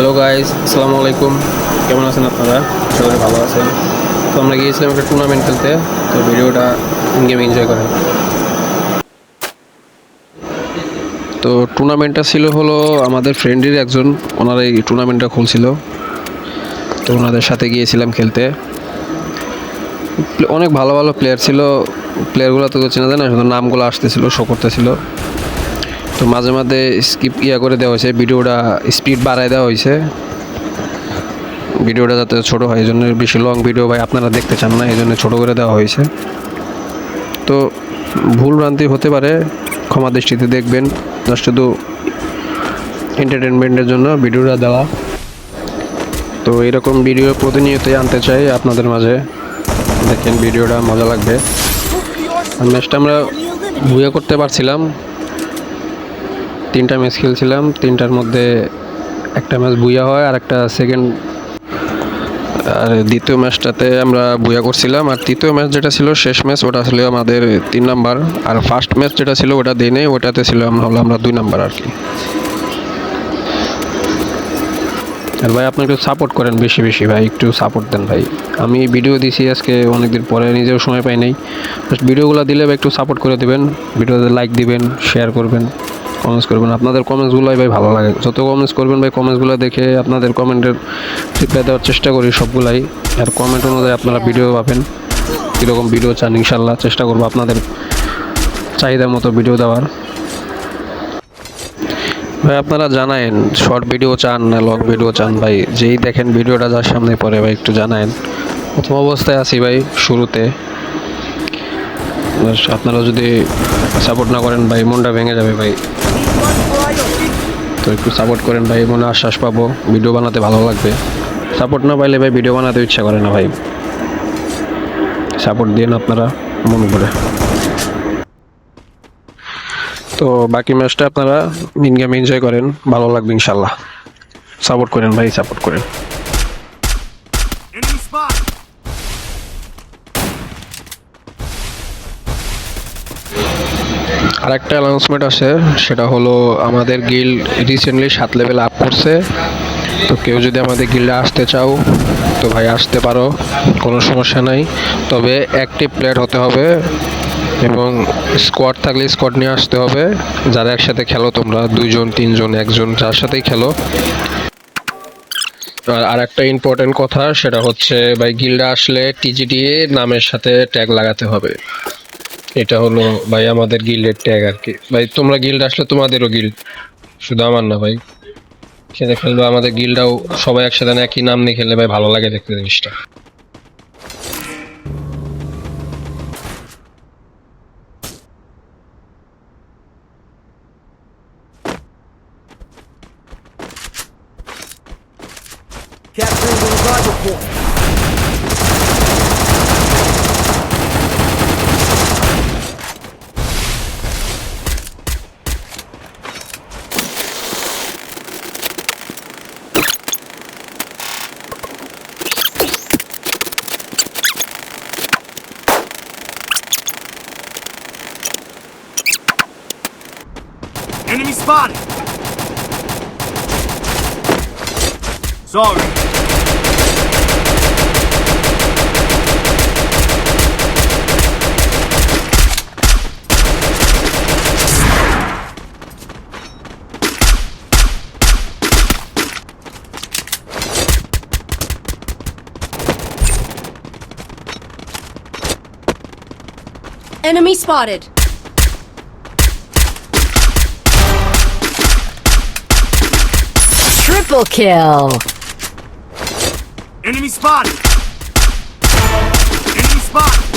Hello guys, আসসালামু আলাইকুম। কেমন আছেন আপনারা? আশা করি ভালো আছেন। তো আমরা গিয়েছিলাম একটা টুর্নামেন্ট খেলতে। তো ভিডিওটা ইন গেম এনজয় করেন। তো টুর্নামেন্টটা ছিল হলো আমাদের ফ্রেন্ডের একজন, ওনারা এই টুর্নামেন্টটা খুলছিল। তো ওনাদের সাথে গিয়েছিলাম খেলতে। অনেক ভালো ভালো প্লেয়ার ছিল। প্লেয়ারগুলো তো চেনা যায় না, শুধু নামগুলো আসতেছিল, শো করতেছিল। তো মাঝে মাঝে স্কিপ করে দেওয়া হয়েছে, ভিডিওটা স্পিড বাড়ায় দেওয়া হয়েছে, ভিডিওটা যাতে ছোটো হয়। এই জন্য বেশি লং ভিডিও ভাই আপনারা দেখতে চান না, এই জন্য ছোটো করে দেওয়া হয়েছে। তো ভুল ভ্রান্তি হতে পারে, ক্ষমা দৃষ্টিতে দেখবেন। জাস্ট শুধু এন্টারটেনমেন্টের জন্য ভিডিওটা দেওয়া। তো এরকম ভিডিও প্রতিনিয়তই আনতে চাই আপনাদের মাঝে। দেখেন ভিডিওটা মজা লাগবে। ম্যাচটা আমরা ভুয়া করতে পারছিলাম। 3টা ম্যাচ খেলছিলাম, 3টার মধ্যে একটা ম্যাচ বুয়া হয়, আর একটা সেকেন্ড, আর দ্বিতীয় ম্যাচটাতে আমরা বুয়া করছিলাম। আর তৃতীয় ম্যাচ যেটা ছিল শেষ ম্যাচ, ওটা ছিল আমাদের 3 নাম্বার। আর ফার্স্ট ম্যাচ যেটা ছিল ওটা দিই নেই, ওটাতে ছিল আমরা 2 নাম্বার আর কি। আর ভাই আপনি একটু সাপোর্ট করেন, বেশি বেশি ভাই, একটু সাপোর্ট দেন ভাই। আমি ভিডিও দিছি আজকে অনেকদিন পরে, নিজেও সময় পাই নাই। জাস্ট ভিডিওগুলো দিলে ভাই একটু সাপোর্ট করে দেবেন, ভিডিওতে লাইক দিবেন, শেয়ার করবেন, কমেন্টস করবেন। আপনাদের কমেন্টসগুলোই ভাই ভালো লাগে। যত কমেন্টস করবেন ভাই, কমেন্টসগুলো দেখে আপনাদের কমেন্টের রিপ্লাই দেওয়ার চেষ্টা করি সবগুলাই। আর কমেন্ট অনুযায়ী আপনারা ভিডিও পাবেন, কীরকম ভিডিও চান ইনশাল্লাহ চেষ্টা করবো আপনাদের চাহিদা মতো ভিডিও দেওয়ার। ভাই আপনারা জানায়েন শর্ট ভিডিও চান না লং ভিডিও চান, ভাই যেই দেখেন ভিডিওটা যার সামনে পড়ে ভাই একটু জানায়েন। প্রথম অবস্থায় আছি ভাই, শুরুতে। আপনারা যদি সাপোর্ট না করেন ভাই, মনটা ভেঙে যাবে ভাই। তো একটু সাপোর্ট করেন ভাই, মনে আশ্বাস পাবো, ভিডিও বানাতে ভালো লাগবে। সাপোর্ট না পাইলে ভাই ভিডিও বানাতে ইচ্ছা করে না ভাই। সাপোর্ট দিন আপনারা মন করে। তো বাকি ম্যাচটা আপনারা ইন গেম এনজয় করেন, ভালো লাগবে ইনশাল্লাহ। সাপোর্ট করেন ভাই, সাপোর্ট করেন। আর একটা অ্যানাউন্সমেন্ট আছে, সেটা হলো আমাদের গিল্ড রিসেন্টলি 7 লেভেল আপ করছে। তো কেউ যদি আমাদের গিল্ডে আসতে চাও তো ভাই আসতে পারো, কোনো সমস্যা নাই। তবে অ্যাক্টিভ প্লেয়ার হতে হবে এবং স্কোয়াড থাকলে স্কোয়াড নিয়ে আসতে হবে। যারা একসাথে খেলো তোমরা, 2 জন 3 জন 1 জন যার সাথেই খেলো। আর একটা ইম্পর্টেন্ট কথা, সেটা হচ্ছে ভাই গিল্ডে আসলে টিজিডিএ নামের সাথে ট্যাগ লাগাতে হবে। এটা হলো ভাই আমাদের গিল্ডের ট্যাগ আর কি। ভাই তোমরা গিল্ড আসলে তোমাদেরও গিল্ড, শুধু আমার না ভাই। খেলে খেলবে আমাদের গিল্ডটাও, সবাই একসাথে একই নাম নিয়ে খেললে ভাই ভালো লাগে দেখতে জিনিসটা। Capturing the revival point. Enemy spotted. Sorry. Enemy spotted. Triple kill. Enemy spotted. Enemy spotted.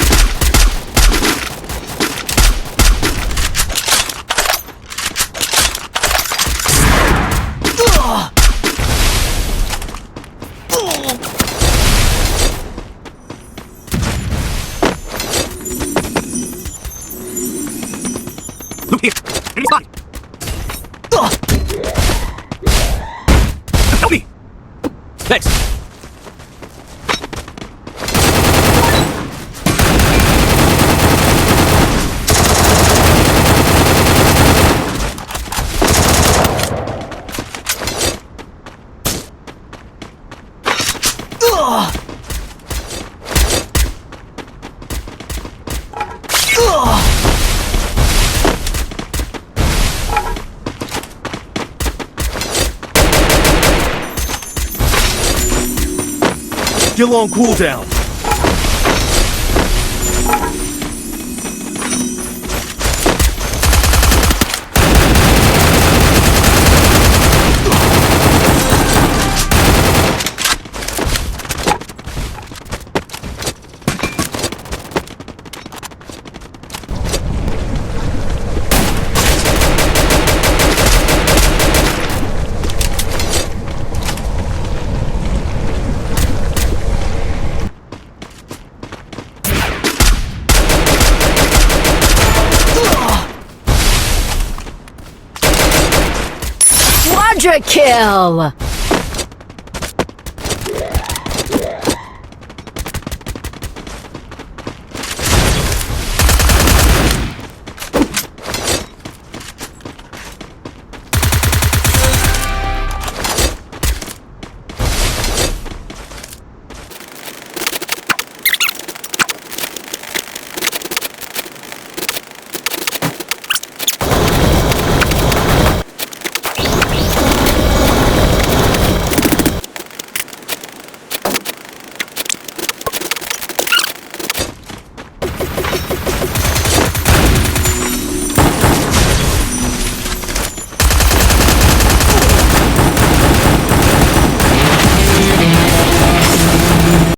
Look here. Enemy spotted. Help me. Thanks. Still on cooldown. Quadra kill!